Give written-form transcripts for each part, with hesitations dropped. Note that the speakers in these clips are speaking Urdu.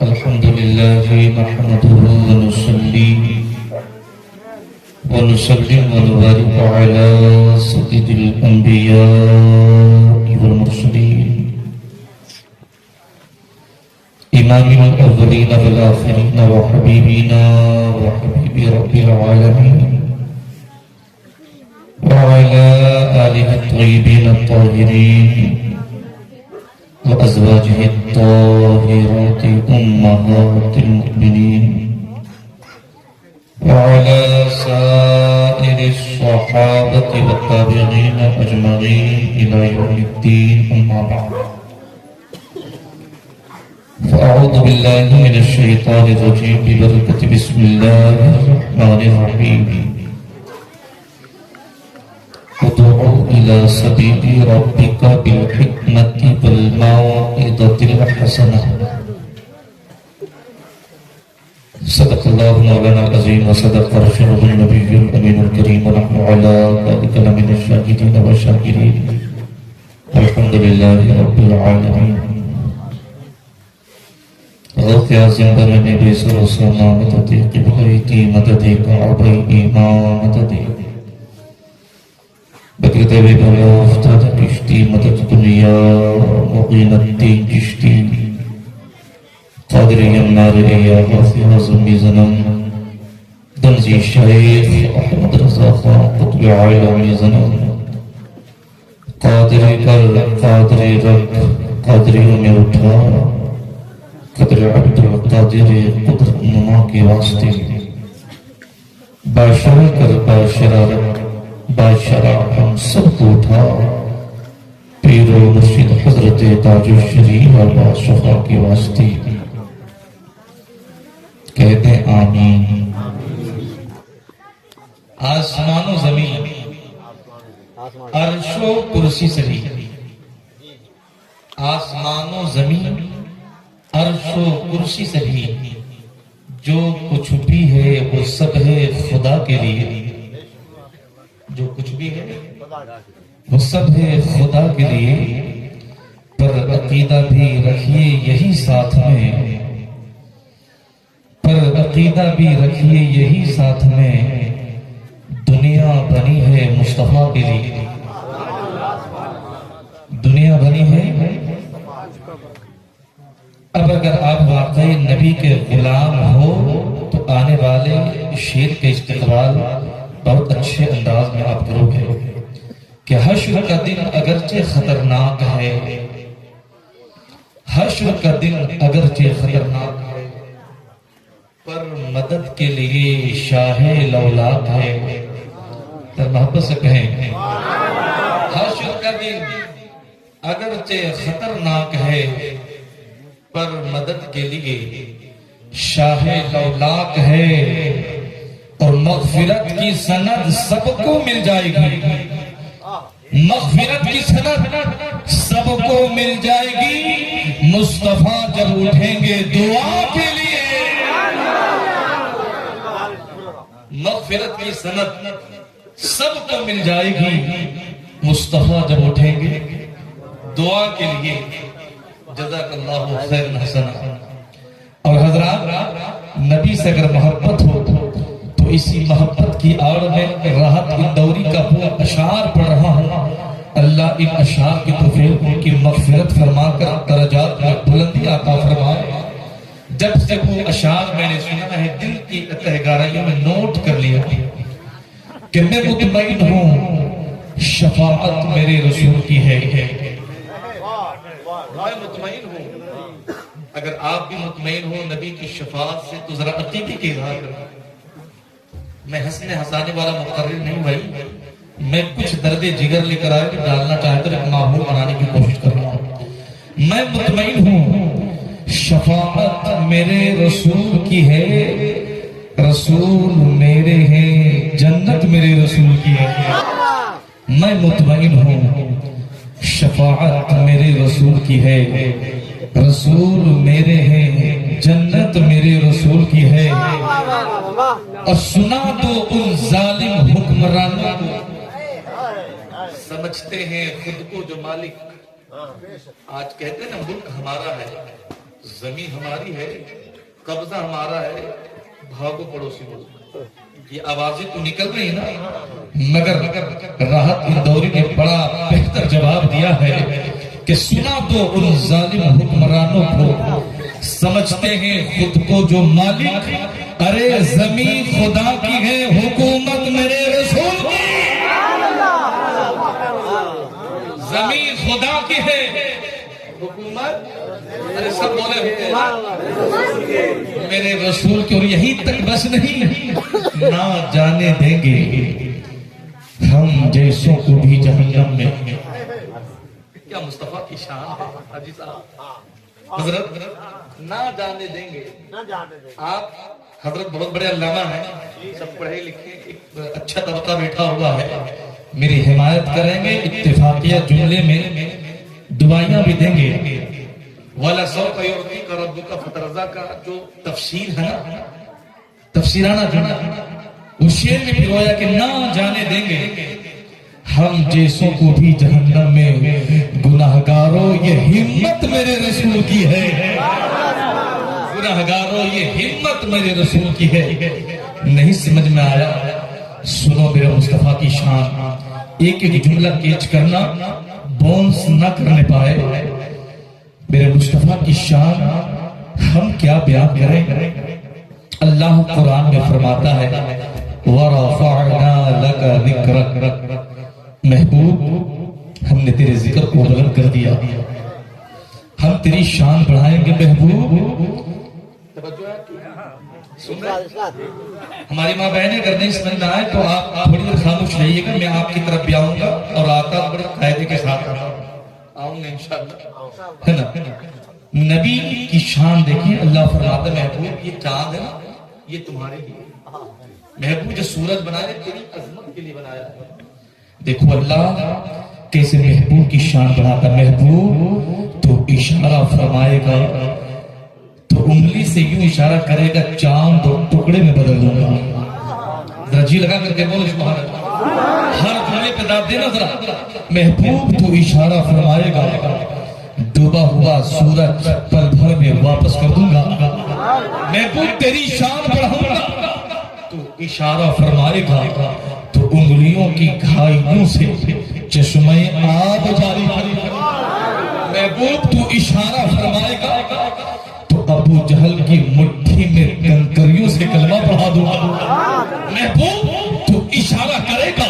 الحمد لله نحمده ونسلم ونبارك على سيد الأنبياء والمرسلين إمام الأولين والآخرين وحبيبنا وحبيب رب العالمين وعلى آله الطيبين الطاهرين وأزواجه الطاهرات أمهات المؤمنين وعلى سائر الصحابة والتابعين أجمعين إلى يوم الدين أما بعد فأعوذ بالله من الشيطان الرجيم ببركة بسم الله الرحمن الرحيم ادعو إلى سبيل ربك بالحكمة والموعظة الحسنة صدق الله مولانا العظيم وصدق رسوله النبي الأمين الكريم ونحن على ذلك لمن الشاهدين والشاكرين الحمد لله رب العالمين. غوث اعظم بمن بسر وسلام مدد قبليتي مدد كعبي إيمان مدد بکرت بے بھیا افتاد کشتی مدد دنیا مقین الدین کشتی قادر یمنار ایا حافظ حضمی زنم دنزی شیخ احمد رضا خان قطب عالمی زنم قادر کر قادر رب قادریوں میں اٹھا قدر عبد القادر قدر نما کے واسطے باشر کر باشرارت بادشاہ ہم سب کو اٹھا پیر و مرشد حضرت تاج الشریف اور بادشاہ کے واسطے کہتے ہیں آمین. آسمان و زمین عرش و کرسی سری آسمان و زمین عرش و کرسی سری جو کچھ بھی ہے وہ سب ہے خدا کے لیے. جو کچھ بھی ہے وہ سب ہے خدا کے لیے. پر عقیدہ بھی رکھیے یہی ساتھ میں پر عقیدہ بھی رکھیے یہی ساتھ میں دنیا بنی ہے مصطفیٰ کے لیے. دنیا بنی ہے. اب اگر آپ واقعی نبی کے غلام ہو تو آنے والے شیر کے استقبال بہت اچھے انداز میں آپ کرو گے کہ حشر کا دن اگرچہ خطرناک ہے حشر کا دن اگرچہ خطرناک ہے پر مدد کے لیے شاہ لولاک ہے. تو محبت سے کہیں حشر کا دن اگرچہ خطرناک ہے پر مدد کے لیے شاہ لولاک ہے. اور مغفرت کی سند سب کو مل جائے گی. مغفرت کی سند سب کو مل جائے گی مصطفیٰ جب اٹھیں گے دعا کے لیے. مغفرت کی سند سب کو مل جائے گی مصطفیٰ جب اٹھیں گے دعا کے لیے. جزاک اللہ خیر حسنا. اور حضرات نبی سے اگر محبت ہو تو اسی محبت کی آڑ میں راحت الدوری کا پورا اشعار پڑھ رہا ہوں. اللہ ان اشعار کی توفیق کی مغفرت فرما کر درجات میں بلندی عطا فرمائے. جب سے وہ اشعار میں نے سنا ہے دل کی تہگارائیوں میں نوٹ کر لیا کہ میں مطمئن ہوں شفاعت میرے رسول کی ہے. میں مطمئن ہوں. اگر آپ بھی مطمئن ہو نبی کی شفاعت سے تو ذرا عقیدے کی اظہار کریں. میں ہنسنے ہنسانے والا مقرر نہیں بھائی. میں کچھ درد جگر لے کر آئے کہ ڈالنا چاہے تو ایک ماحول بنانے کی کوشش کر رہا ہوں. میں مطمئن ہوں شفاعت میرے رسول کی ہے. رسول میرے ہیں جنت میرے رسول کی ہے. میں مطمئن ہوں شفاعت میرے رسول کی ہے. رسول میرے ہیں جنت میرے رسول کی ہے. اور سنا دو ان ظالم حکمرانوں کو سمجھتے ہیں خود کو جو مالک. آج کہتے ہیں نا ملک ہمارا ہے زمین ہماری ہے، قبضہ ہمارا ہے، بھاگو پڑوسی ملک. یہ آوازیں تو نکل رہی نا، مگر راحت اندوری نے بڑا بہتر جواب دیا ہے کہ سنا دو ان ظالم حکمرانوں کو، سمجھتے ہیں خود کو جو مالک، ارے زمین خدا کی ہے، حکومت میرے رسول کی. زمین خدا کی ہے، حکومت ارے سب بولے حکومت میرے رسول کی. اور یہی تک بس نہیں، نہ جانے دیں گے ہم جیسوں کو بھی جہنم میں. کیا مصطفیٰ کی شان ہے حاجی صاحب. حضرت نہ جانے دیں گے. آپ حضرت بہت بڑے علامہ ہیں، سب پڑھے لکھے، ایک اچھا طبقہ بیٹھا ہوا ہے، میری حمایت کریں گے. اتفاقیہ جملے میں دعائیاں بھی دیں گے. وَلَسَوْفَ يُعْطِيكَ رَبُّكَ فَتَرْضَىٰ کا جو تفسیر ہے نا، تفسیرانہ جملہ، اس شعر میں پھرویا کہ نہ جانے دیں گے ہم جیسوں کو بھی جہنم میں. گناہگاروں یہ ہمت میرے رسول کی ہے، گناہگاروں یہ ہمت میرے رسول کی ہے. نہیں سمجھ میں آیا؟ سنو میرے مصطفیٰ کی شان. ایک ایک جملہ کیچ کرنا، بونس نہ کرنے پائے. میرے مصطفیٰ کی شان ہم کیا بیان کریں. اللہ قرآن میں فرماتا ہے وَرَفَعْنَا لَكَ ذِكْرَكَ، محبوب ہم نے تیرے ذکر کو بلند کر دیا، ہم تیری شان بڑھائیں گے. محبوب ہماری ماں بہنیں اگر نہیں سمجھ میں آئے تو آپ تھوڑی دیر خاموش رہیے گا، میں آپ کی طرف بھی آؤں گا اور آتا بڑے قاعدے کے ساتھ آؤں گا انشاءاللہ، ہے نا. نبی کی شان دیکھیں. اللہ فرماتا ہے محبوب یہ چاند ہے نا، یہ تمہارے لیے. محبوب جو سورج بنایا تیری عظمت کے لیے بنایا ہے. دیکھو اللہ کیسے محبوب کی شان بڑھاتا. محبوب تو اشارہ فرمائے گا تو انگلی سے یوں اشارہ کرے گا، چاند اور ٹکڑے میں بدل دوں گا. ذرا جی لگا کر کے بولو سبحان اللہ. ہر جملے پہ داد دینا ذرا. محبوب تو اشارہ فرمائے گا، ڈوبا ہوا سورج پل بھر میں واپس کر دوں گا. محبوب تیری شان بڑھاؤں گا تو اشارہ فرمائے گا تو انگلیوں کی گھائیوں سے چشمہ آب جاری کرے گا. محبوب تو اشارہ فرمائے گا تو ابو جہل کی مٹھی میں کنکریوں سے کلمہ پڑھا دوں گا. محبوب تو اشارہ کرے گا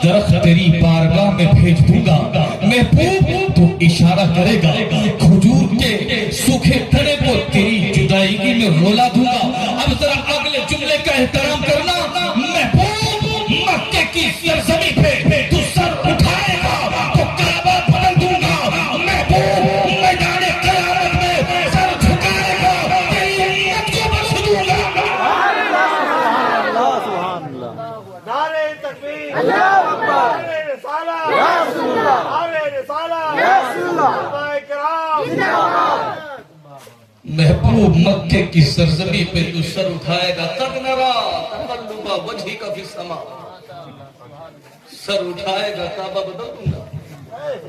درخت تیری بارگاہ میں بھیج دوں گا. محبوب تو اشارہ کرے گا کھجور کے سوکھے تنے کو تیری جدائیگی میں رولا دوں گا. اب ذرا اگلے جملے کا احترام کرنا. محبوب مکے کی سرزمین پہ تو سر اٹھائے گا تو کعبہ بدل دوں گا. محبوب میدان قیامت میں سر جھکائے گا، تیری امت کو بخش دوں گا. نعرہ تکبیر، اللہ اکبر، نعرہ رسالہ، یا رسول اللہ، نعرہ رسالہ، یا رسول اللہ، صحابہ کرام زندہ باد. محبوب مکے کی سرزمین پہ تو سر اٹھائے گا. قد نرا تقلب وجہک فی السماء، سر اٹھائے گا کعبہ بدل دوں گا.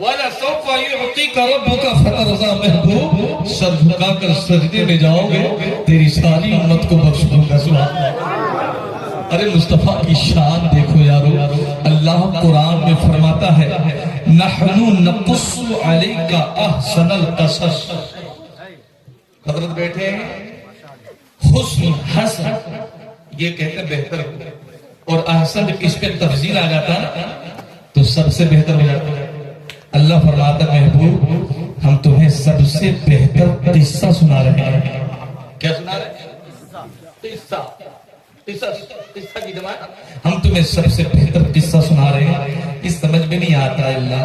وَلَسَوْفَ يُعْطِيكَ رَبُّكَ فَتَرْضَىٰ، محبوب سر جھکا کر سجدے میں جاؤ گے، تیری ساری امت کو بخش دوں گا. سبحان اللہ. ارے مصطفیٰ کی شان دیکھو یارو. اللہ قرآن میں فرماتا ہے نَحْنُ نَقُصُّ عَلَيْكَ أَحْسَنَ الْقَصَصِ. حضرت بیٹھے ہیں. حسن حسن یہ کہتے ہیں بہتر ہے، اور احسن جب اس پہ تفضیل آ جاتا ہے تو سب سے بہتر ہو جاتا ہے. اللہ فرماتا ہے محبوب ہم تمہیں سب سے بہتر قصہ سنا رہے ہیں. کیا سنا رہے ہیں؟ قصہ کی جمع. ہم تمہیں سب سے بہتر قصہ سنا رہے ہیں. اس سمجھ میں نہیں آتا اللہ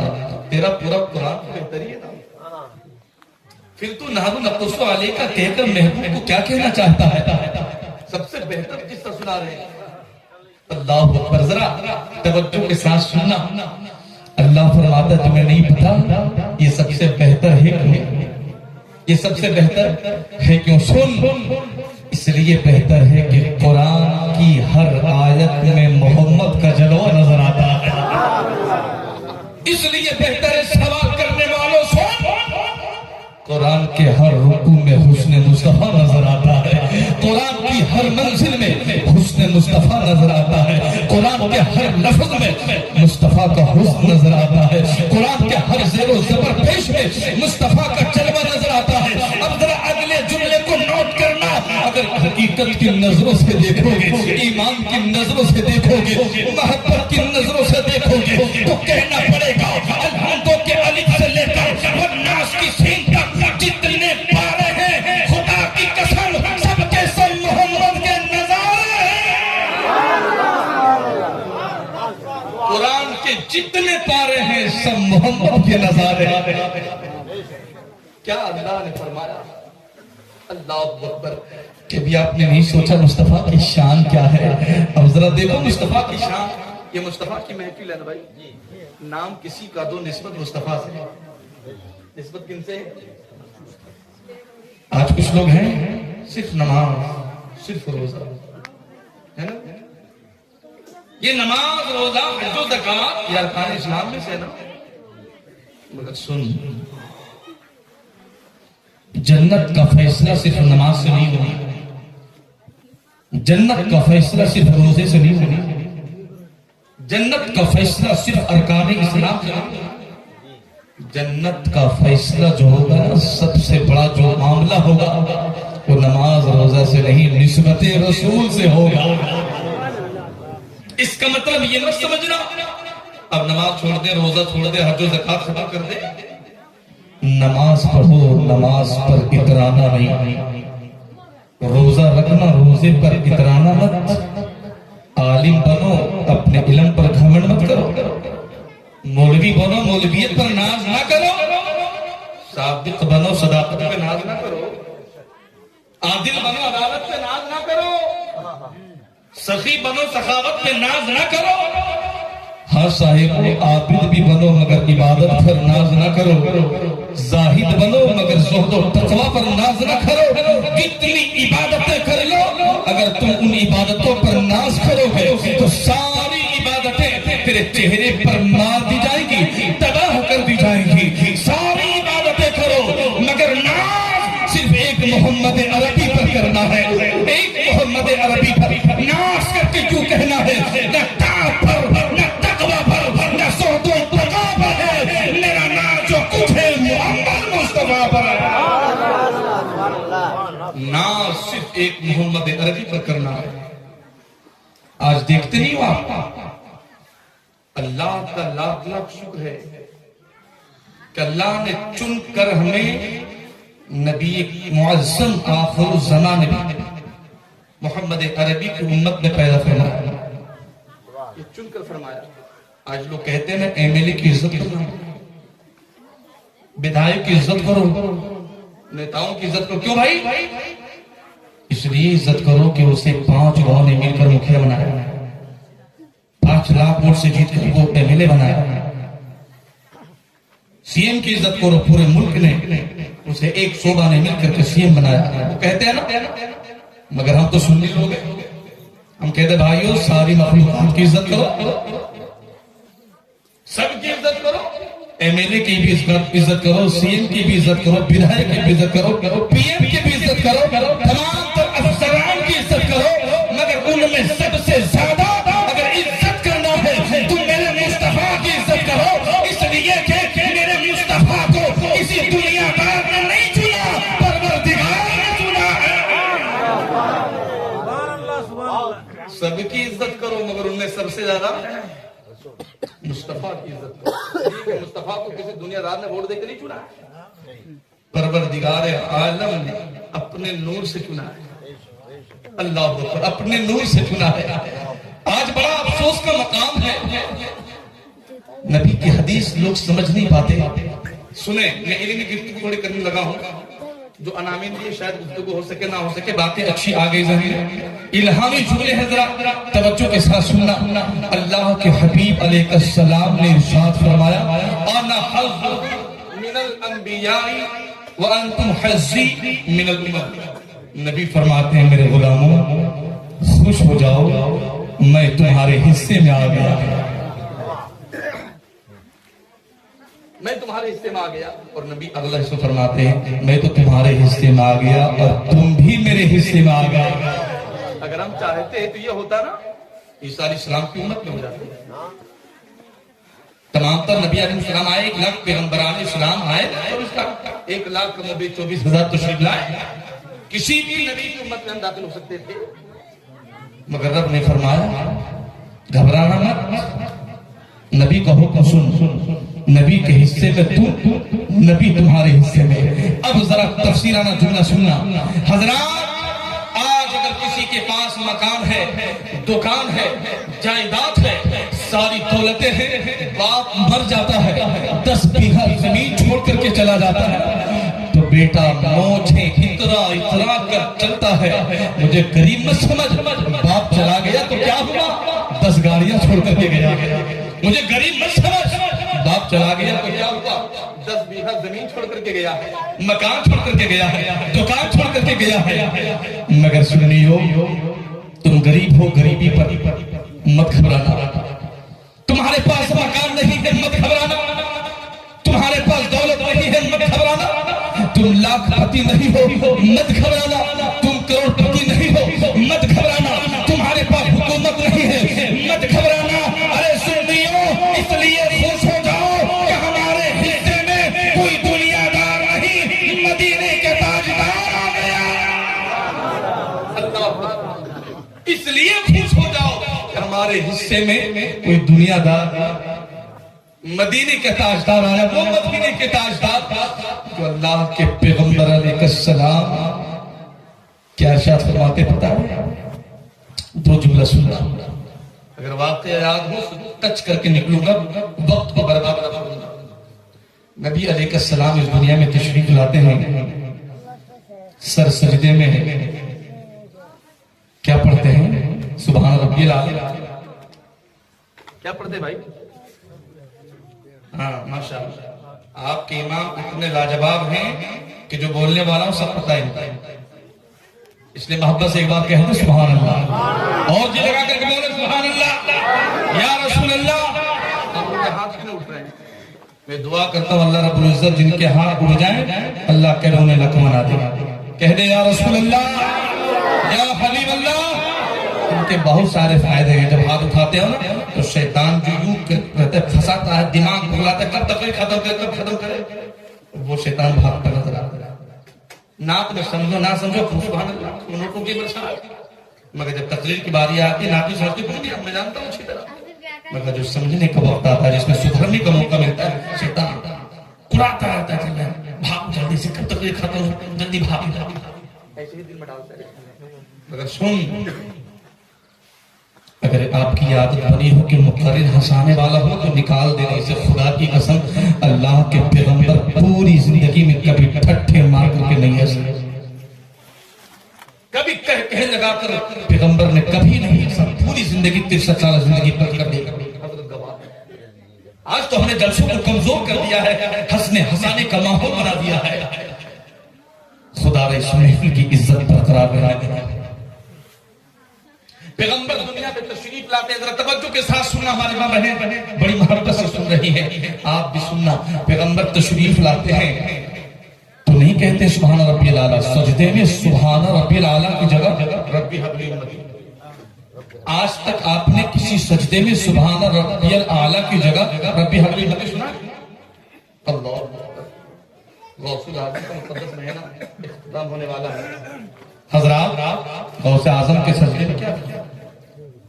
تیرا پورا قرآن بہتر ہی ہے نا. پھر تو نحن نقص علیک کا کہہ کر محبوب کو کیا کہنا چاہتا ہے؟ سب سے بہتر قصہ سنا رہے ہیں. اللہ اکبر. ذرا توجہ کے ساتھ سننا. اللہ فرماتا ہے تمہیں نہیں پتا یہ سب سے بہتر ہے کیوں؟ یہ سب سے بہتر ہے کیوں؟ سن. اس لیے بہتر ہے کہ قرآن کی ہر آیت میں محمد کا جلوہ نظر آتا ہے. اس لیے بہتر ہے سوال کرنے والوں سن. قرآن کے ہر رکوع میں حسن مصطفیٰ نظر آتا ہے، قرآن کی ہر منزل میں حسن مصطفیٰ نظر آتا ہے، قرآن کے ہر لفظ میں مصطفیٰ کا حسن نظر آتا ہے، قرآن کے ہر زیر و زبر پیش میں مصطفیٰ کا جلوہ نظر آتا ہے۔ اب ذرا اگلے جملے کو نوٹ کرنا، اگر حقیقت کی نظروں سے دیکھو گے، ایمان کی نظروں سے دیکھو گے، محبت کی نظروں سے دیکھو گے تو کہنا پڑے گا الحمدوں کے الف سے لے کر والناس کی سین تک جتنے پارے ہیں خدا کی قسم سب کے سب محمد کے نظارے ہیں۔ قرآن کے جتنے پارے ہیں سب محمد کے نظارے ہیں۔ کیا اللہ نے فرمایا؟ اللہ اکبر! کبھی آپ نے نہیں سوچا مصطفیٰ کی شان کیا ہے؟ اب ذرا دیکھو مصطفیٰ کی شان، یہ مصطفیٰ کی محفل ہے نا بھائی، نام کسی کا دو نسبت مصطفیٰ سے، نسبت کن سے؟ آج کچھ لوگ ہیں صرف نماز صرف روزہ ہے نا، یہ نماز روزہ حج و زکات یہ ارکان اسلام میں سے نا، مگر سن، جنت کا فیصلہ صرف نماز سے نہیں ہوئی، جنت کا فیصلہ صرف روزے سے نہیں ہوئی، جنت کا فیصلہ صرف ارکان اسلام سے نہیں ہوئی، جنت کا فیصلہ جو ہوگا سب سے بڑا جو معاملہ ہوگا وہ نماز روزہ سے نہیں نسبت رسول سے ہوگا۔ اس کا مطلب یہ مت سمجھنا اب نماز چھوڑ دے، روزہ چھوڑ دے، حج و زکات ختم کر دے۔ نماز پڑھو، نماز پر اترانا نہیں، روزہ رکھنا روزے پر اترانا مت، عالم بنو اپنے علم پر گھمنڈ مت کرو، مولوی بنو مولویت پر ناز نہ کرو، صادق بنو صداقت پہ ناز نہ کرو، عادل بنو عدالت پہ ناز نہ کرو، سخی بنو سخاوت پہ ناز نہ کرو، ہاں صاحب عابد بھی بنو مگر عبادت پر ناز نہ کرو، زاہد بنو مگر زہد و تقوی پر ناز نہ کرو۔ کتنی عبادتیں کر لو، اگر تم ان عبادتوں پر ناز کرو گے تو ساری عبادتیں تیرے چہرے پر مار دی جائیں گی، تباہ کر دی جائیں گی۔ ساری عبادتیں کرو مگر ناز صرف ایک محمد عربی پر کرنا ہے، ایک محمد عربی پر ناز کر کے کیوں کہنا ہے؟ نہ طاعت پر، نہ تقوی پر، نہ زہد و تقوی پر ہے، میرا ناز جو کچھ ہے محمد مصطفیٰ پر ہے۔ ناز صرف ایک محمد عربی پر کرنا ہے۔ آج دیکھتے نہیں ہو آپ، اللہ کا لاکھ لاکھ شکر ہے کہ اللہ نے چن کر ہمیں نبی معظم آخر الزمان نبی محمد عربی کی امت میں پیدا فرمایا، یہ چن کر فرمایا۔ آج لوگ کہتے ہیں ایم ایل اے کی عزت کرنا، بدھائیوں کی عزت کرو، نیتاؤں کی عزت کرو، کیوں بھائی؟ اس لیے عزت کرو کہ اسے 5 گاؤں نے مل کر مکھیا بنایا، 5 لاکھ ووٹ سے جیت کر وہ ایم ایل اے بنایا۔ سی ایم کی عزت کرو، پورے ملک نے اسے 1 صوبہ نے مل کر کے سی ایم بنایا۔ وہ کہتے ہیں نا، مگر ہم تو سنی لوگ ہیں، ہم کہتے بھائیو ساری مخلوقات کی عزت کرو، سب کی عزت کرو، ایم ایل اے کی بھی عزت کرو، سی ایم کی بھی عزت کرو، بدھائک کی بھی عزت کرو، پی ایم کی بھی عزت کرو، تمام تر افسران کی عزت کرو، مگر ان میں سب سے زیادہ اگر عزت کرنا ہے تو میرے مصطفیٰ کی عزت کرو، اس لیے کہ میرے مصطفیٰ کو کسی دنیا دار نے نہیں چنا، پروردگار نے چنا ہے۔ سب کی عزت کرو مگر ان میں سب سے زیادہ مصطفیٰ کی عزت کرو۔ مصطفیٰ کو کسی دنیا دار نے ووٹ دے کے نہیں چنا ہے، پروردگار عالم نے اپنے نور سے چنا ہے، اللہ اکبر، اپنے نور سے چنا ہے۔ آج بڑا افسوس کا مقام ہے، نبی کی حدیث لوگ سمجھ نہیں پاتے۔ سنیں، میں علمی گفتگو تھوڑی کرنے لگا ہوں، جو انامین دیے شاید گفتگو ہو سکے نہ ہو سکے، باتیں اچھی آ گئی ذہن میں، الہامی جملے ہیں، ذرا توجہ کے ساتھ سننا۔ اللہ کے حبیب علیہ السلام نے ارشاد فرمایا، انا حظ من الانبیاء وانتم حظی من الامم۔ نبی فرماتے ہیں میرے غلاموں خوش ہو جاؤ، میں تمہارے حصے میں آ گیا۔ میں تمہارے حصے میں آ گیا. اور نبی اگلا حصہ فرماتے ہیں میں تو تمہارے حصے میں آ گیا اور تم بھی میرے حصے میں آ گئے. اگر ہم چاہتے تو یہ ہوتا نا عیسیٰ علیہ السلام کی امت میں ہو جاتے. تمام تر نبی علیہ السلام آئے, 1 لاکھ پیغمبران اسلام آئے اور اس کا 1,24,000 تشریف لائے. کسی بھی نبی کی امت میں ہم داخل ہو سکتے تھے, مگر رب نے فرمایا گھبرانا مت, نبی کا حکم سن, نبی کے حصے میں تو, نبی تمہارے حصے میں. اب ذرا تفسیرانہ جملہ سننا حضرات. آج اگر کسی کے پاس مکان ہے, دکان ہے, جائیداد ہے, ساری دولتیں ہیں, باپ مر جاتا ہے, 10 بیگھہ زمین چھوڑ کر کے چلا جاتا ہے, تو بیٹا موچھیں اترا کر چلتا ہے, مجھے غریب مت سمجھ, باپ چلا گیا تو کیا ہوا, 10 گاڑیاں چھوڑ کر کے گیا. مجھے غریب مت سمجھ, باپ چلا گیا تو کیا ہوا, 10 بیگھہ زمین چھوڑ کر کے گیا ہے, مکان چھوڑ کر کے گیا ہے, دکان چھوڑ کر کے گیا ہے. مگر سنیو, تم غریب ہو, غریبی پر مت گھبرانا. تمہارے پاس مکان نہیں ہے, مت گھبرانا. تمہارے پاس دولت نہیں ہے, مت گھبرانا. تم لاکھ پتی نہیں ہو, مت گھبرانا. تم کروڑ پتی نہیں ہو, مت گھبرانا. تمہارے پاس حکومت نہیں ہے, مت گھبرانا. ارے سنیو, اس لیے خوش ہو جاؤ کہ ہمارے حصے میں کوئی دنیا دار نہیں, مدینے کے تاجدار آ گیا. اس لیے خوش ہو جاؤ کہ ہمارے حصے میں کوئی دنیا دار, مدینے کے تاجدار آیا. وہ مدینے کے تاجدار جو اللہ کے پیغمبر علیہ السلام کیا ارشاد فرماتے پتہ ہے؟ 2 جملہ سننا, اگر واقعہ یاد ہو ٹچ کر کے نکلوں گا, وقت کو برباد نہ کروں گا. نبی علیہ السلام اس دنیا میں تشریف لاتے ہیں, سر سجدے میں کیا پڑھتے ہیں, سبحان ربی الاعلی. کیا پڑھتے بھائی؟ ہاں ماشاءاللہ, آپ کے امام اتنے لاجواب ہیں کہ جو بولنے والا ہوں سب پتہ ہے, اس لیے محبت سے ایک بار کہتے سبحان اللہ, اور جی لگا کر کے بولے سبحان اللہ یا رسول اللہ. آپ کے ہاتھ کیوں اٹھ رہے ہیں؟ میں دعا کرتا ہوں اللہ رب العزت جن کے ہاتھ اٹھ جائیں اللہ کے رونے لک منا دے, کہہ دے یا رسول اللہ یا حبیب اللہ. ان کے بہت سارے فائدے ہیں. جب ہاتھ اٹھاتے ہو نا تو شیطان جو یوں کہتے پھنساتا ہے, دماغ بھگلاتا ہے, کب تک ختم کرے, وہ شیطان بھاگتا نظر آتا ہے. نعت میں سمجھو نہ سمجھو سبحان اللہ, نوٹوں کی برسات. مگر جب تقریر کی باری آتی ہے, نعت سمجھتے ہیں, میں جانتا ہوں اچھی طرح, مگر جو سمجھنے کا وقت آتا ہے, جس میں سدھرنے کا موقع ملتا ہے, شیطان کڑاتا رہتا ہے, بھاگ جلدی سے, کب تقریر ختم ہو, جلدی بھاگ, ایسے ہی دل میں ڈالتا ہے. مگر سن, اگر آپ کی عادت بنی ہو کہ مقرر ہنسانے والا ہو تو نکال دینے سے. خدا کی قسم اللہ کے پیغمبر پوری زندگی میں کبھی ٹھٹھے مار کر کے نہیں ہنسے, کبھی کہہ لگا کر پیغمبر نے کبھی نہیں ہنسا. پوری زندگی 63 سال زندگی پر کر دی. آج تو ہم نے جلسوں کو کمزور کر دیا ہے, ہنسانے کا ماحول بنا دیا ہے. خدا نے اس محفل کی عزت برقرار بنا دی. پیغمبر دنیا پہ تشریف لاتے ہیں, ذرا توجہ کے ساتھ سننا, ہمارے ماں بہن بڑی محبت سے سن رہی ہیں, آپ بھی سننا. پیغمبر تشریف لاتے ہیں تو نہیں کہتے سبحان ربی الاعلی, سجدے میں سبحان ربی الاعلی کی جگہ ربی حبلی امتی. آج تک آپ نے کسی سجدے میں سبحان ربی الاعلی کی جگہ ربی حبلی امتی سنا؟ اللہ غوث اعظم کا مقدس مہینہ اختتام ہونے والا ہے. حضرات غوث اعظم کے سجدے میں کیا کیا؟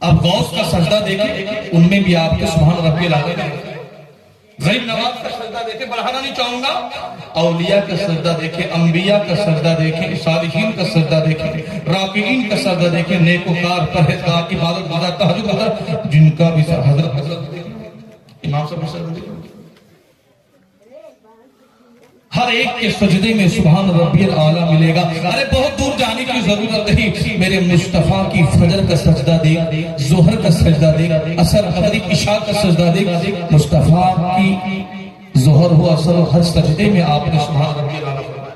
اب غوث کا سجدہ دیکھیں, ان میں بھی آپ کے سبحان ربی الاعلی دیکھیں. غریب نواز کا سجدہ دیکھیں, بڑھانا نہیں چاہوں گا. اولیاء کا سجدہ دیکھیں, انبیاء کا سجدہ دیکھیں, صالحین کا سجدہ دیکھیں, راکعین کا سجدہ دیکھیں, نیکوکار پرہیزگار عبادت گزار تہجد گزار جن کا بھی حضرت دیکھیں, امام صاحب سجدہ دیکھیں. ہر ایک کے سجدے میں سبحان ربی الاعلی ملے گا. ارے بہت دور جانے کی ضرورت نہیں, میرے مصطفیٰ کی فجر کا سجدہ دیکھ, ظہر کا سجدہ دیکھ, عصر مغرب عشاء کا سجدہ دیکھ. مصطفیٰ کی ظہر ہو عصر و ہر سجدے میں آپ نے سبحان ربی الاعلی فرمایا.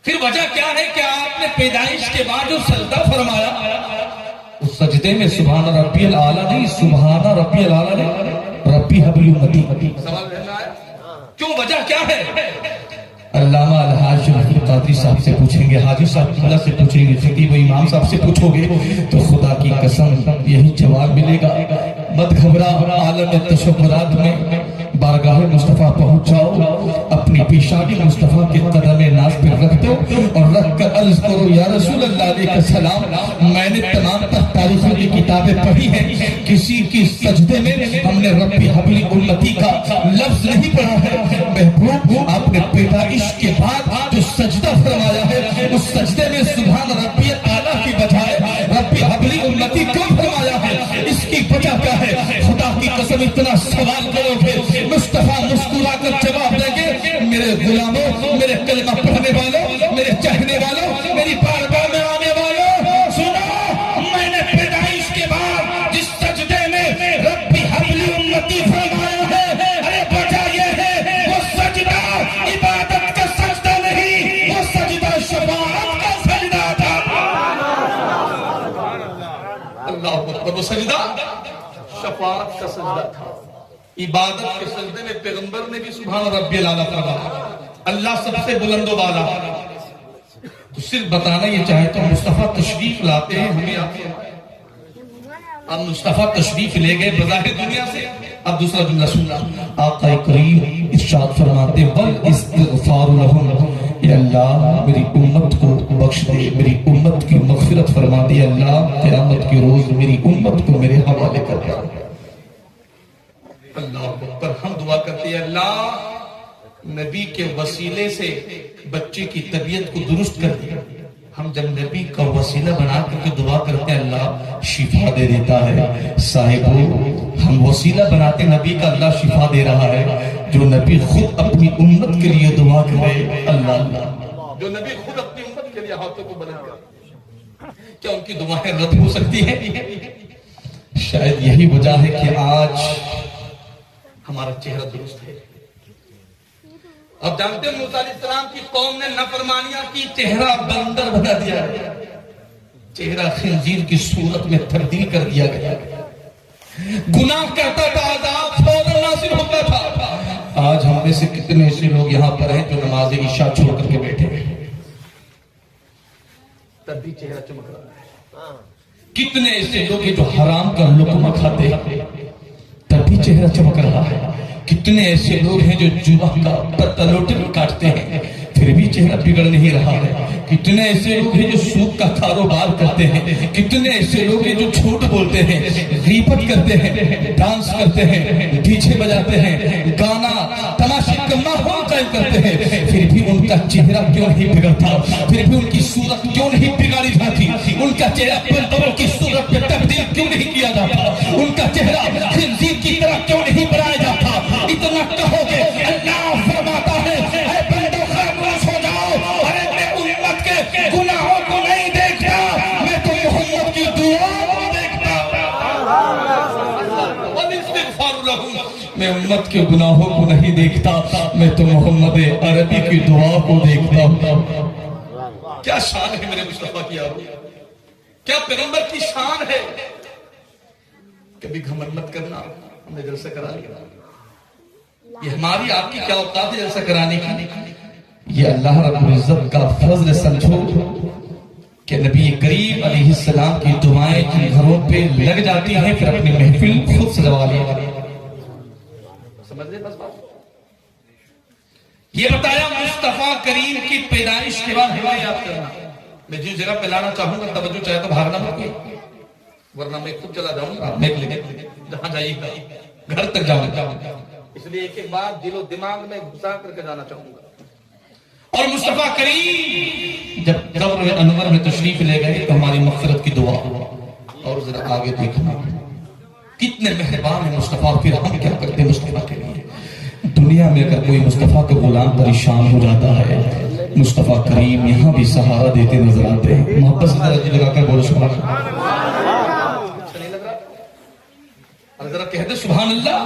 پھر وجہ کیا ہے کہ آپ نے پیدائش کے بعد جو سجدہ فرمایا اس سجدے میں سبحان ربی الاعلی نہیں, سبحان ربی الاعلی نہیں, ربی حبلی امتی. سوال رہنا ہے وجہ کیا ہے؟ علامہ الحاج شریف القادری صاحب سے پوچھیں گے، حاجی صاحب کی سے پوچھیں گے، خطیب و امام صاحب سے پوچھو گے تو خدا کی قسم یہی جواب ملے گا۔ مت گھبرا، عالم تشکرات میں بارگاہ مصطفیٰ پہنچ جاؤ، اپنی پیشانی مصطفیٰ کے قدم ناز پر رکھ دو اور رکھ کر عرض کرو یا رسول اللہ علیہ السلام، میں نے تمام تاریخوں کی کتابیں پڑھی ہیں، کسی کی سجدے میں ہم نے رب حبلی امتی کا لفظ نہیں پڑھا ہے۔ محبوب آپ نے پیدائش کے بعد جو سجدہ فرمایا ہے اس سجدے میں سبحان ربی اعلیٰ کی بجائے رب حبلی امتی کیوں فرمایا ہے؟ اس کی وجہ کیا ہے؟ خدا کی قسم اتنا سوال کرو گے مصطفیٰ مسکرا کر جواب دیں گے، میرے غلاموں، میرے کلمہ پڑھنے والوں، میرے چاہنے والوں، میری بارگاہ میں آنے والوں، سنو، میں نے پیدائش کے بعد جس سجدے میں رب حبلی امتی فرمایا ہے، ارے وجہ یہ ہے وہ سجدہ عبادت کا سجدہ نہیں، وہ سجدہ شفاعت کا سجدہ تھا۔ اللہ اکبر، وہ سجدہ شفاعت کا سجدہ تھا۔ عبادت کے سجدے میں پیغمبر نے بھی سبحان ربی الاعلیٰ فرمایا، اللہ سب سے بلند و بالا۔ تو صرف بتانا یہ چاہتا ہوں، مصطفیٰ تشریف لاتے ہیں ہمیں آتے ہیں، اب مصطفیٰ تشریف لے گئے بظاہر دنیا سے۔ اب دوسرا جملہ سننا، آقا کریم ارشاد فرماتے والاستغفار لہم، اے اللہ میری امت کو بخش دے، میری امت کی مغفرت فرما دے، اللہ قیامت کے روز میری امت کو میرے حوالے کر دے۔ اللہ اکبر، ہم دعا کرتے ہیں اللہ نبی کے وسیلے سے بچے کی طبیعت کو درست کر دیا۔ ہم جب نبی کا وسیلہ بنا کر کے دعا کرتے ہیں اللہ شفا دے دیتا ہے۔ صاحبو ہم وسیلہ بناتے نبی کا، اللہ شفا دے رہا ہے۔ جو نبی خود اپنی امت کے لیے دعا کرے، اللہ اللہ، جو نبی خود اپنی امت کے لیے ہاتھوں کو بنا کر، کیا ان کی دعائیں رد ہو سکتی ہیں؟ شاید یہی وجہ ہے کہ آج ہمارا چہرہ درست ہے۔ اب جانتے ہیں موسیٰ علیہ السلام کی قوم نے نافرمانیاں کی، چہرہ بندر بنا دیا گیا، چہرہ خنزیر کی صورت میں تبدیل کر دیا گیا، گناہ کرتا تھا عذاب فوراً نازل ہوتا تھا۔ آج ہم میں سے کتنے ایسے لوگ یہاں پر ہیں جو نماز عشاء چھوڑ کر کے بیٹھے ہیں، تب بھی چہرہ چمک رہا ہے۔ کتنے ایسے لوگ ہیں جو حرام کا لقمہ کھاتے ہیں، تب بھی چہرہ چمک رہا ہے۔ کتنے ایسے لوگ ہیں جو جوا کا پتہ لوٹے میں کاٹتے ہیں، پھر بھی چہرہ بگڑ نہیں رہا ہے۔ کتنے ایسے لوگ ہیں جو سود کا کاروبار کرتے ہیں، کتنے ایسے لوگ ہیں جو جھوٹ بولتے ہیں، غیبت کرتے ہیں، ڈانس کرتے ہیں، ڈی جے بجاتے ہیں، گانا تماشے کا ماحول قائم کرتے ہیں، پھر بھی ان کا چہرہ کیوں نہیں بگڑتا؟ پھر بھی ان کی صورت کیوں نہیں بگاڑی جاتی؟ ان کا چہرہ بندروں کی صورت میں تبدیل کیوں نہیں کیا جاتا؟ ان کا چہرہ خنزیر کی طرح کیوں نہیں بنایا جاتا؟ اتنا کہو گے اللہ فرماتا ہے اے بندو خاموش ہو جاؤ، ارے میں امت کے گناہوں کو نہیں دیکھتا، میں تو محمد کی دعا کو دیکھتا۔ میں امت کے گناہوں کو نہیں دیکھتا، میں تو محمد عربی کی دعا کو دیکھتا ہوں۔ کیا شان ہے میرے مصطفیٰ کی یارو، کیا پیغمبر کی شان ہے۔ کبھی گھمنڈ مت کرنا، ہم نے جلسہ کرا لیا، یہ ہماری آپ کی کیا اوقات ہے جلسہ کرانے کی؟ یہ اللہ رب العزت کا فضل سمجھو کہ نبی کریم علیہ السلام کی دعائیں جن گھروں پہ لگ جاتی ہیں پھر اپنی محفل خود سجوا لیا۔ سمجھ لیں بس بات؟ یہ بتایا مصطفیٰ کریم کی پیدائش کے بعد ہوا یاد کرنا۔ میں جس جگہ پہ لانا چاہوں گا توجہ چاہے تو بھاگنا مت کوئی، ورنہ میں خود چلا جاؤں گا، میں جہاں جائیے گا گھر تک جاؤں گا، اس لیے ایک ایک بات دل و دماغ میں گھسا کر کے جانا چاہوں گا۔ اور مصطفیٰ کریم جب قبر انور میں تشریف لے گئے تو ہماری مغفرت کی دعا، اور ذرا آگے دیکھنا کتنے مہربان ہیں مصطفیٰ، پھر ہم کیا کرتے ہیں مصطفیٰ کے لیے۔ دنیا میں اگر کوئی مصطفیٰ کا غلام پریشان ہو جاتا ہے، مصطفیٰ کریم یہاں بھی سہارا دیتے نظر آتے ہیں۔ محبت سے ذرا جی لگا کر بولو سبحان اللہ۔ ذرا کہہ دے سبحان اللہ.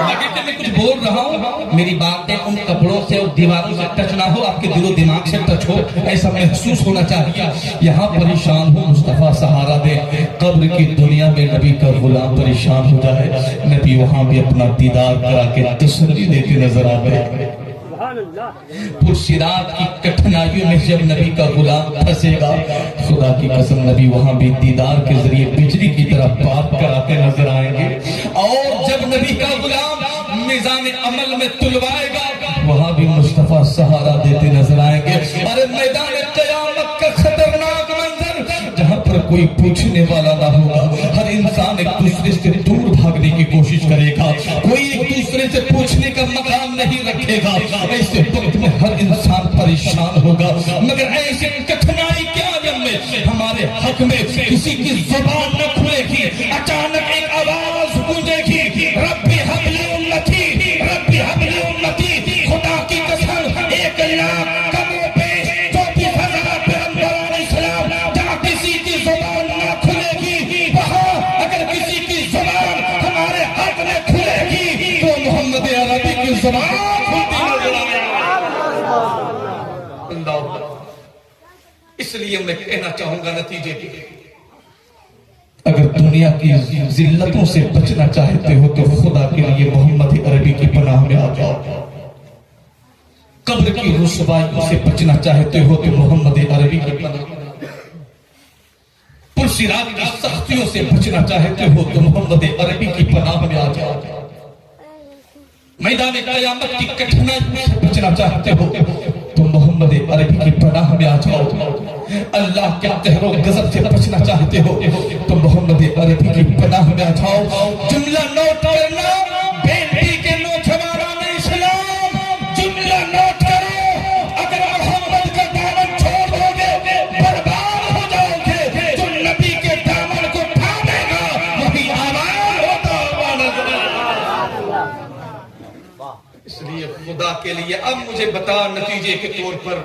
لگے کہ میں کچھ بول رہا ہوں میری باتیں ان کپڑوں سے اور دیواروں سے ٹچ نہ ہو, آپ کے دل و دماغ سے ٹچ ہو, ایسا محسوس ہونا چاہیے. یہاں پریشان ہو مصطفیٰ سہارا دے. قبر کی دنیا میں نبی کا غلام پریشان ہو جائے, نبی وہاں بھی اپنا دیدار کرا کے تسلی دیتے نظر آتے. پرسرات کی کٹھنائیوں میں جب نبی کا غلام پھنسے گا, خدا کی قسم نبی وہاں بھی دیدار کے ذریعے بجلی کی طرح بات کراتے نظر آئیں گے. اور جب نبی کا غلام میزان عمل میں تلوائے گا, وہاں بھی مصطفیٰ سہارا دیتے نظر آئیں گے. ارے میدان قیامت کا خطرناک منظر جہاں پر کوئی پوچھنے والا نہ ہوگا, ہر انسان ایک دوسرے سے دور بھاگنے کی کوشش کرے گا, کوئی ایک دوسرے سے پوچھنے کا مقام نہیں رکھے گا. ایسے وقت میں ہر انسان پریشان ہوگا, مگر ایسے کٹھنائی کے عالم میں ہمارے حق میں کسی کی زبان نہ کھلے گی. اچانک ایک آواز گونجے گی, ربی حب لی امتی, ربی حب لی امتی. خدا کی قسم 1,00,000 قدموں پہ 24,000 پیغمبران اسلام جہاں کسی کی زبان نہ کھلے گی, وہاں اگر کسی کی زبان ہمارے حق میں کھلے گی تو محمد عربی کی زبان اس لیے میں کہنا چاہوں گا نتیجے کی, اگر دنیا کی ذلتوں سے بچنا چاہتے ہو تو خدا کے لیے محمد عربی کی پناہ میں آ جاؤ. قبر کی رسوائیوں سے بچنا چاہتے ہو تو محمد عربی کی پناہ میں آ جاؤ. پرسرات کی سختیوں سے بچنا چاہتے ہو تو محمد عربی کی پناہ میں آ جاؤ. میدان قیامت کی کٹھنائیوں سے بچنا چاہتے ہو تو محمد عربی کی پناہ میں آ جاؤ. اللہ کے قہر و غضب سے بچنا چاہتے ہو تو محمد عربی کی پناہ میں آ جاؤ. جملہ نوٹ کرنا, بیٹی کے نوجوانان اسلام, جملہ نوٹ کرو, اگر محمد کا دامن چھوڑ دو گے برباد ہو جاؤ گے. جو نبی کے دامن کو تھامے گا وہی آباد ہوتا ہوگا. اس لیے خدا کے لیے اب مجھے بتا نتیجے کے طور پر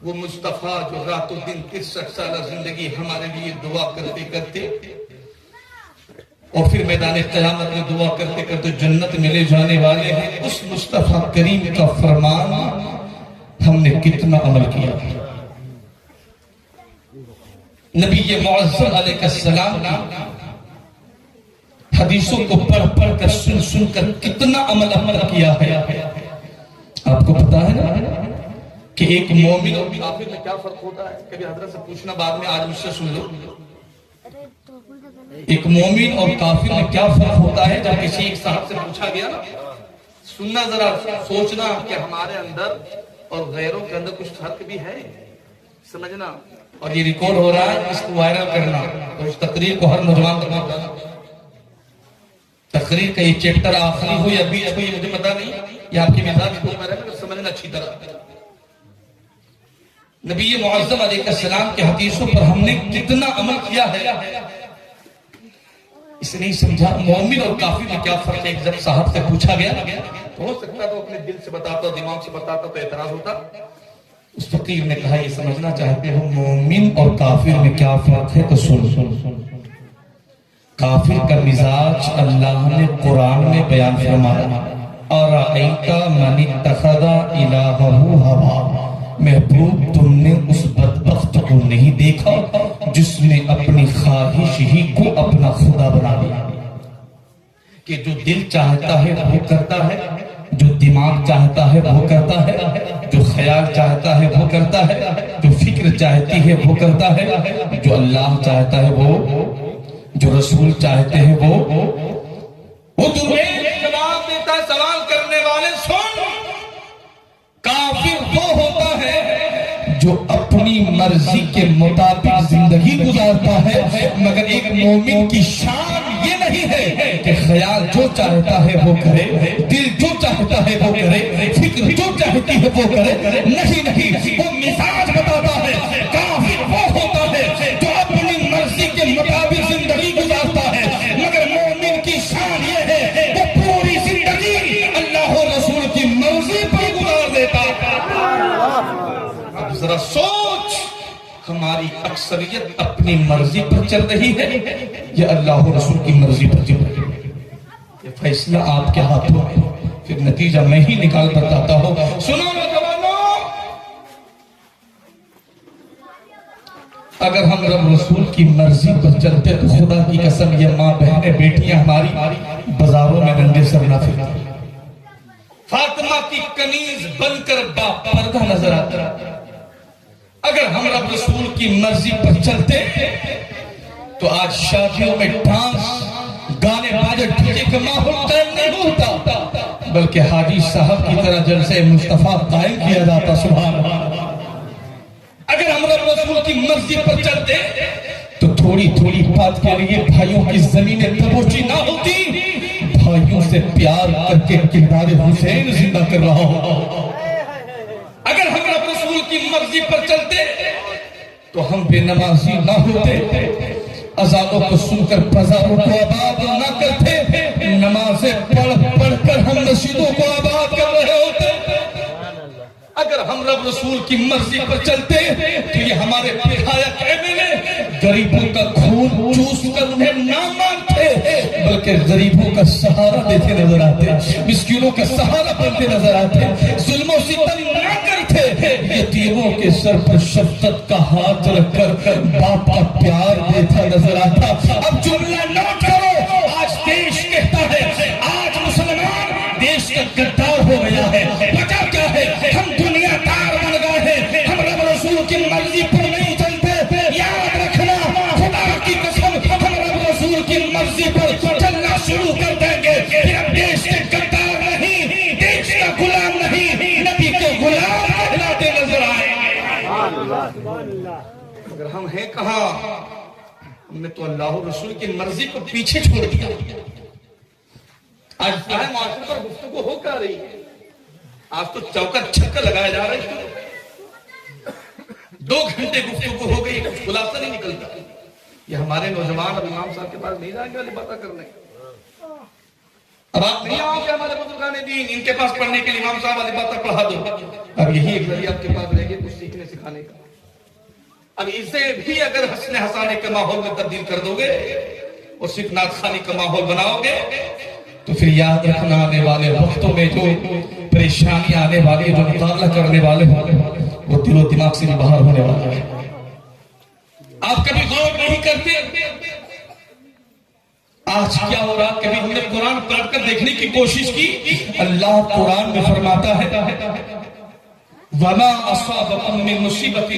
وہ مصطفیٰ جو رات و دن 63 سالہ زندگی ہمارے لیے دعا کرتے کرتے اور پھر میدان قیامت میں دعا کرتے کرتے جنت میں لے جانے والے ہیں, اس مصطفیٰ کریم کا فرمان ہم نے کتنا عمل کیا. نبی معظم علیہ السلام حدیثوں کو پڑھ پڑھ کر سن کر کتنا عمل کیا ہے. آپ کو پتا ہے نا کہ ایک مومن اور کافر میں کیا فرق ہوتا ہے؟ کبھی حضرت سے پوچھنا, بعد میں آج مجھ سے سن لو. ایک مومن اور کافر میں کیا فرق ہوتا ہے؟ جب کسی ایک صاحب سے پوچھا گیا, سننا ذرا, سوچنا کہ ہمارے اندر اور غیروں کے اندر کچھ فرق بھی ہے, سمجھنا. اور یہ ریکارڈ ہو رہا ہے, اس کو وائرل کرنا, اور اس تقریر کو ہر نوجوان تک پہنچانا. تقریر کا یہ چیپٹر آخری ہو یا بیچ ہو یہ مجھے پتا نہیں, یہ آپ کی مزاج کو میں رہے سمجھنا اچھی طرح. نبی معظم علیہ السلام کے حدیثوں پر ہم نے کتنا عمل کیا ہے, اس نے سمجھا. مومن اور کافر میں کیا فرق ہے؟ جب صاحب سے پوچھا گیا تو ہو سکتا تو اپنے دل سے بتاتا, دماغ سے بتاتا تو اعتراض ہوتا. اس فقیر نے کہا یہ سمجھنا چاہتے ہو مومن اور کافر میں کیا فرق ہے تو سن. کافر کا مزاج اللہ نے قرآن میں بیان فرمایا, اَرَأَيْتَ مَنِ اتَّخَذَ إِلَٰهَهُ هَوَاهُ. محبوب تم نے اس بدبخت کو نہیں دیکھا جس نے اپنی خواہش ہی کو اپنا خدا بنا دیا. کہ جو دل چاہتا ہے وہ کرتا ہے, جو دماغ چاہتا ہے وہ کرتا ہے, جو خیال چاہتا ہے وہ کرتا ہے, جو فکر چاہتی ہے وہ کرتا ہے, جو اللہ چاہتا ہے وہ, جو رسول چاہتے ہیں وہ جواب دیتا ہے. سوال کرنے والے سن, کافر وہ ہوتا ہے جو اپنی مرضی کے مطابق زندگی گزارتا ہے, مگر ایک مومن کی شان یہ نہیں ہے کہ خیال جو چاہتا ہے وہ کرے, دل جو چاہتا ہے وہ کرے, فکر جو چاہتی ہے وہ کرے. نہیں, وہ مزاج بتاتا ہے. کافر وہ ہوتا ہے جو اپنی مرضی کے مطابق زندگی گزارتا ہے, مگر مومن کی شان یہ ہے وہ پوری زندگی اللہ و رسول کی مرضی پر گزار دیتا ہے. اب ذرا سوچ, ہماری اکثریت اپنی مرضی پر چل رہی ہے یا اللہ و رسول کی مرضی پر چل رہی ہے؟ فیصلہ آپ کے ہاتھوں میں، پھر نتیجہ میں ہی نکال بتاتا ہوں۔ سنو نوجوانوں، اگر ہم رب رسول کی مرضی پر چلتے تو خدا کی قسم یہ ماں بہنیں بیٹیاں ہماری بازاروں میں ننگے سر نہ پھرتی، فاطمہ کی کنیز بن کر با پردہ نظر آتا۔ اگر ہم رب رسول کی مرضی پر چلتے تو آج شادیوں میں ڈانس گانے باجے ڈھیلے کا ماحول قائم نہیں ہوتا، بلکہ حاجی صاحب کی طرح جلسے مصطفیٰ قائم کیا جاتا۔ سبحان اللہ۔ اگر ہم رب رسول کی مرضی پر چلتے تو تھوڑی تھوڑی بات کے لیے بھائیوں کی زمینیں دبوچی نہ ہوتی، بھائیوں سے پیار کر کے کردار حسین زندہ کر رہا ہو۔ اگر ہم رب رسول کی مرضی پر چلتے تو ہم بے نمازی نہ ہوتے، اذانوں کو سن کر بازاروں کو آباد نہ کرتے، نمازیں پڑھ پڑھ کر ہم مسجدوں کو آباد کر رہے ہوتے۔ اگر ہم رب رسول کی مرضی پر چلتے تو یہ ہمارے وِدھایک MLA غریبوں کا خون چوس کر انہیں نہ مانتے، بلکہ غریبوں کا سہارا دیتے نظر آتے، مسکینوں کا سہارا بنتے نظر آتے، ظلم و ستم نہ کرتے، یتیموں کے سر پر شفقت کا ہاتھ رکھ کر باپ کا پیار دیتا نظر آتا۔ اب جملہ نوٹ کرو، آج دیش کہتا ہے، آج مسلمان دیش کا گدار ہو گیا ہے۔ وجہ کیا ہے؟ ہم دنیا دار بن گئے ہیں، ہم رب رسول کی مرضی پر نہیں چلتے۔ یاد رکھنا، خدا کی قسم ہم رب رسول کی مرضی پر چلنا شروع کر دیں گے، پھر اب دیش کے گدار نہیں، دیش کا غلام نہیں، نبی کے غلام کہلاتے نظر آئے۔ اگر ہم ہیں کہاں؟ ہم نے تو اللہ و رسول کی مرضی کو پیچھے چھوڑ دیا۔ آج سارے معاشرے پر گفتگو ہو کر رہی ہے، آج تو چوکر چھکر لگایا جا رہا ہے، 2 گھنٹے گفتگو ہو گئی، کچھ خلاصہ نہیں نکلتا۔ یہ ہمارے نوجوان اب امام صاحب کے پاس نہیں جائیں گے والی باتیں کرنے، اب آپ نہیں آؤ گے ہمارے بزرگان دین، ان کے پاس پڑھنے کے لیے امام صاحب والی باتیں پڑھا دو۔ اب یہی ایک ذریعہ آپ کے پاس رہ گئے کچھ سیکھنے سکھانے کا۔ اب اسے بھی اگر حسن حسانے کے ماحول میں تبدیل کر دو گے اور صرف نعت خوانی کا ماحول بناؤ گے تو پھر یاد رکھنا آنے والے وقتوں میں جو پریشانی آنے والی جو مقابلہ کرنے والے ہوں وہ دل و دماغ سے بھی باہر ہونے والا ہے۔ آپ کبھی غور نہیں کرتے آج کیا ہو رہا؟ کبھی ہم نے قرآن پڑھ کر دیکھنے کی کوشش کی؟ اللہ قرآن میں فرماتا ہے وَمَا أَصَابَكُم مِّن مُّصِيبَةٍ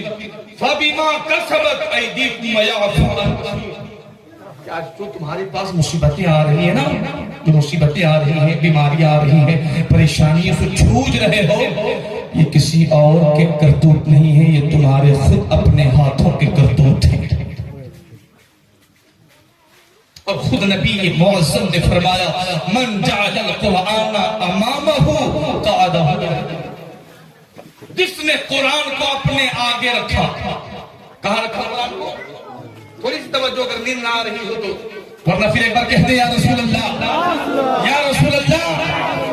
فَبِمَا كَسَبَتْ أَيْدِيكُمْ وَيَعْفُو عَن كَثِيرٍ۔ آج جو تمہارے پاس مصیبتیں آ رہی ہیں نا، جو مصیبتیں آ رہی ہیں، بیماریاں آ رہی ہیں، پریشانیوں سے جھوج رہے ہو، یہ کسی اور کے کرتوت نہیں ہے، یہ تمہارے خود اپنے ہاتھوں کے کرتوت ہیں۔ اور خود نبی معظم نے فرمایا من جعل القرآن امامہ قعدہ، جس نے قرآن کو اپنے آگے رکھا۔ کہاں رکھا قرآن کو؟ تھوڑی سی توجہ اگر نیند نہ آ رہی ہو تو، ورنہ پھر ایک بار کہتے ہیں یا رسول اللہ، یا رسول اللہ۔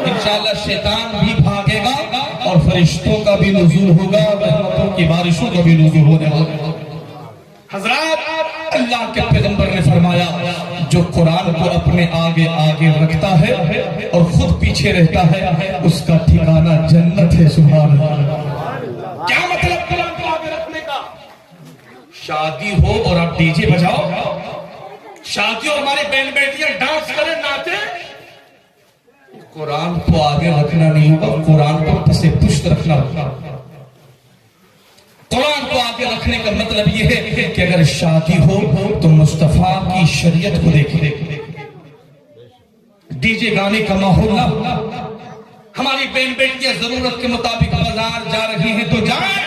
انشاءاللہ شیطان بھی بھاگے گا اور فرشتوں کا بھی نزول ہوگا، رحمتوں کی بارشوں کا بھی نزول ہونے والا۔ حضرات، اللہ کے پیغمبر نے فرمایا جو قرآن کو اپنے آگے آگے رکھتا ہے اور خود پیچھے رہتا ہے اس کا ٹھکانہ جنت ہے۔ سبحان اللہ۔ کیا مطلب قرآن کو آگے رکھنے کا؟ شادی ہو اور آپ ڈی جے بجاؤ، شادی اور ہماری بہن بیٹیاں ڈانس کریں ناچیں، قرآن کو آگے رکھنا نہیں ہوگا، قرآن کو پسے پشت رکھنا ہوگا۔ قرآن کو آگے رکھنے کا مطلب یہ ہے کہ اگر شادی ہو تو مصطفیٰ کی شریعت کو دیکھیں، ڈی جے گانے کا ماحول نہ ہو۔ ہماری بہن بیٹیاں ضرورت کے مطابق بازار جا رہی ہیں تو جائیں،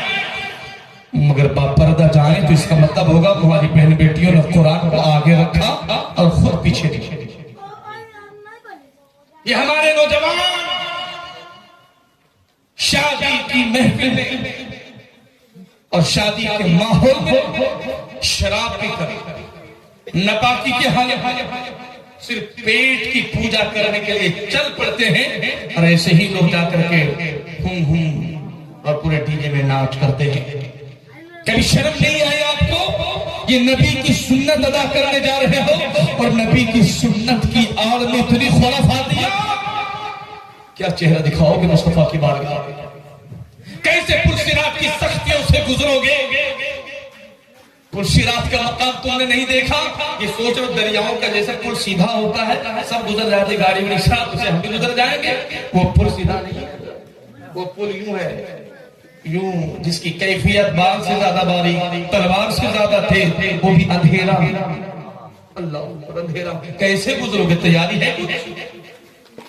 مگر باپردہ جائیں تو اس کا مطلب ہوگا ہماری بہن بیٹیوں نے قرآن کو آگے رکھا اور خود پیچھے دکھے۔ یہ ہمارے نوجوان شادی کی محفل میں اور شادی کے ماحول میں شراب پی کر نپاکی کے حالے صرف پیٹ کی پوجا کرنے کے لیے چل پڑتے ہیں، اور ایسے ہی لوگ جا کر کے ہم اور پورے ڈی جے میں ناچ کرتے ہیں۔ کبھی شرم نہیں آئی آپ کو؟ یہ نبی کی سنت ادا کرنے جا رہے ہو اور نبی کی سنت کی آڑ میں اتنی خرافاتیاں، کیا چہرہ دکھاؤ گے مصطفیٰ کی بارگاہ میں؟ کیسے پرصراط کی سختیوں سے گزرو گے؟ پرصراط کا مقام تم نے نہیں دیکھا؟ یہ سوچ رہو دریاؤں کا جیسا پل سیدھا ہوتا ہے، سب گزر جاتے گاڑی میں نشاط اسے ہم بھی گزر جائیں گے، وہ پل سیدھا نہیں ہے، وہ پل یوں ہے، یوں جس کی کیفیت بال سے زیادہ باریک، تلوار سے زیادہ تیز، وہ بھی اندھیرا، اللہ اندھیرا، کیسے گزرو گے؟ تیاری ہے کچھ؟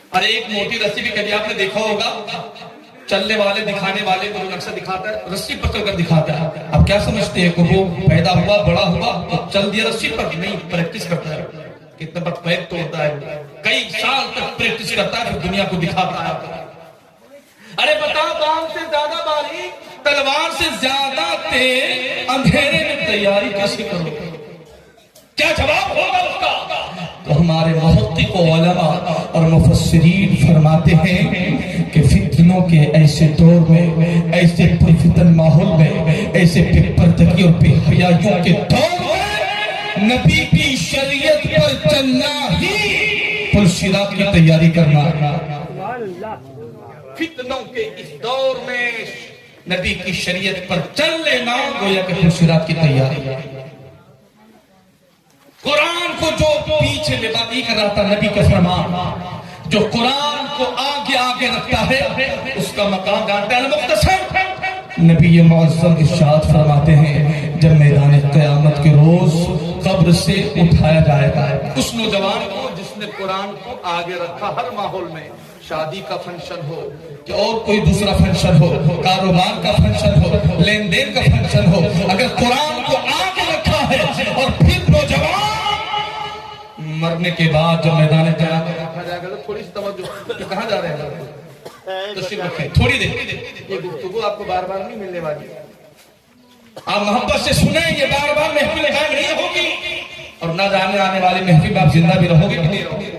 اور ایک موٹی رسی بھی کبھی آپ نے دیکھا ہوگا، چلنے والے دکھانے والے کو جو نقشہ دکھاتا ہے رسی پکڑ کر دکھاتا ہے، اب کیا سمجھتے ہیں کہ وہ پیدا ہوا بڑا ہوا تو چل دیا رسی پر؟ نہیں، پریکٹس کرتا ہے، کتنا بڑا پیر توڑتا ہے، کئی سال تک پریکٹس کرتا ہے، پھر دنیا کو دکھاتا ہے۔ ارے بتاؤ، بال سے زیادہ باریک، تلوار سے زیادہ تیز، اندھیرے میں تیاری کیسے کرو؟ کیا جواب ہوگا اس کا؟ تو ہمارے محقق و علماء اور مفسرین فرماتے ہیں کہ فتنوں کے ایسے دور میں، ایسے پرفتن ماحول میں، ایسے بے پردگی اور بے حیائیوں کے دور میں نبی کی شریعت پر چلنا ہی پرصراط کی تیاری کرنا۔ فتنوں کے اس دور میں نبی کی شریعت پر چل لینا گویا کہ پرصراط کی تیاری۔ قرآن کو جو پیچھے لباتی کر رہا تھا، نبی کا فرمان جو قرآن کو آگے آگے رکھتا ہے اس کا مقام جانتا ہے۔ المختصر نبی معظم ارشاد فرماتے ہیں جب میدان قیامت کے روز قبر سے اٹھایا جائے گا اس نوجوان کو جس نے قرآن کو آگے رکھا، ہر ماحول میں، شادی کا فنکشن ہو کہ اور کوئی دوسرا فنکشن ہو، کاروبار کا فنکشن ہو، لین دین کا فنکشن ہو، اگر قرآن کو آگے رکھا ہے اور پھر نوجوان مرنے کے بعد جب میدان قیامت رکھا جائے گا، تھوڑی سی توجہ، کہاں جا رہے ہیں؟ تشریف رکھیں، تھوڑی دیر، یہ گفتگو آپ کو بار بار نہیں ملنے والی، آپ محبت سے سنیں، یہ بار بار محفل قائم نہیں ہوگی، اور نہ جانے آنے والی محفل میں آپ زندہ بھی رہو گے کہ نہیں رہو گے؟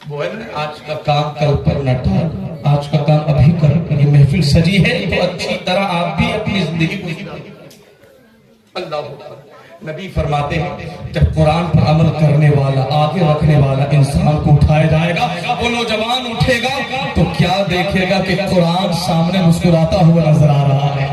وہ ہے نا، آج کا کام کل پر نہ ٹال، آج کا کام ابھی کر، یہ محفل سجی ہے تو اچھی طرح آپ بھی اپنی زندگی کو اللہ اکبر۔ نبی فرماتے ہیں جب قرآن پر عمل کرنے والا، آگے رکھنے والا انسان کو اٹھایا جائے گا، وہ نوجوان اٹھے گا تو کیا دیکھے گا کہ قرآن سامنے مسکراتا ہوا نظر آ رہا ہے۔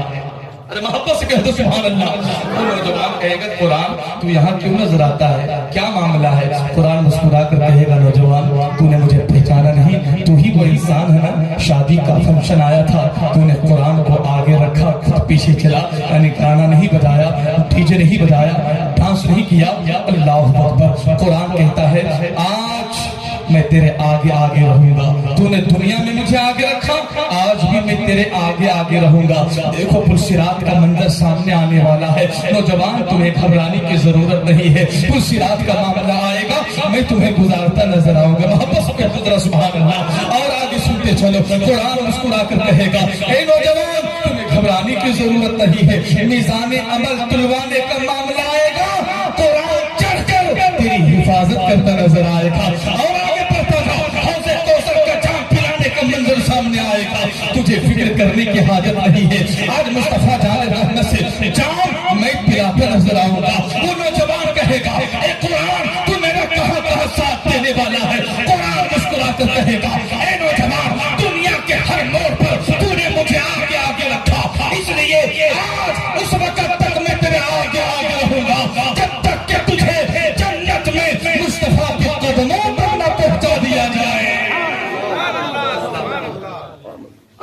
ارے محبت سے کہہ دو سبحان اللہ۔ وہ نوجوان کہے گا قرآن تو یہاں کیوں نظر آتا ہے، کیا معاملہ ہے؟ قرآن مسکرا کر کہے گا نوجوان تو نے مجھے پہچانا نہیں، تو ہی وہ انسان ہے نا، شادی کا فنکشن آیا تھا، تو نے قرآن کو آگے رکھا، پیچھے چلا، یعنی گانا نہیں بجایا، ڈی جے نہیں بجایا، ڈانس نہیں کیا، اللہ اکبر۔ قرآن کہتا ہے آج میں تیرے آگے آگے رہوں گا، تو نے دنیا میں مجھے آگے رکھا، آج بھی میں تیرے آگے آگے رہوں گا۔ دیکھو پرصراط کا منظر سامنے آنے والا ہے، نوجوان تمہیں گھبرانے کی ضرورت نہیں ہے، پرصراط کا معاملہ آئے گا، میں تمہیں گزارتا نظر آؤں گا۔ محبت سے کہہ دو سبحان اللہ، اور آگے سنتے چلو۔ قرآن مسکرا کر کہے گا اے نوجوان تمہیں گھبرانے کی ضرورت نہیں ہے، میزان عمل تلوانے کا معاملہ آئے گا، قرآن چڑھ کر تیری حفاظت کرتا نظر آئے گا، اور منظر سامنے آئے گا، تجھے فکر کرنے کی حاجت نہیں ہے۔ آج مصطفیٰ جان رحمت سے جان میں پلاتا نظر آؤں گا۔ وہ نوجوان کہے گا اے قرآن تو میرا کہاں کہاں ساتھ دینے والا ہے۔ قرآن مسکرا کر کہے گا اے نوجوان دنیا کے ہر موڑ پر تو نے مجھے آگے آگے رکھا، اس لیے آج اس وقت تک میں تیرے آگے آگے رہوں گا جب تک کہ تجھے جنت میں مصطفیٰ کے قدموں پر نہ پہنچا دیا جائے۔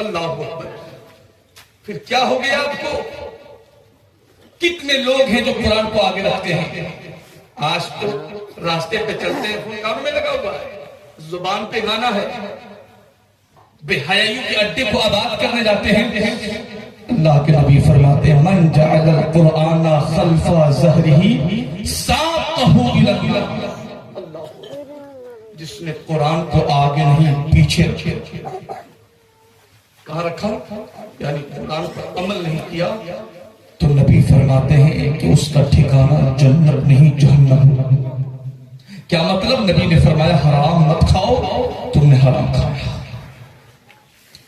اللہ اکبر۔ پھر کیا ہو گیا آپ کو؟ کتنے لوگ ہیں جو قرآن کو آگے رکھتے ہیں؟ آج تو راستے پہ چلتے ہیں، فون کانوں میں لگا ہوا ہے، زبان پہ گانا ہے، بے حیائیوں کے اڈے کو آباد کرنے جاتے ہیں۔ اللہ کے نبی فرماتے ہیں من جعل القرآن خلف ظہرہ ساقہ الی اللہ، جس نے قرآن کو آگے نہیں پیچھے رکھے، کہاں رکھا؟ یعنی قرآن پر عمل نہیں کیا تو نبی فرماتے ہیں کہ اس کا ٹھکانہ جنت نہیں جہنم۔ کیا مطلب؟ نبی نے فرمایا حرام مت کھاؤ، تم نے حرام کھایا۔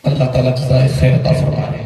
اللہ تعالیٰ جزائے خیر عطا فرمائے۔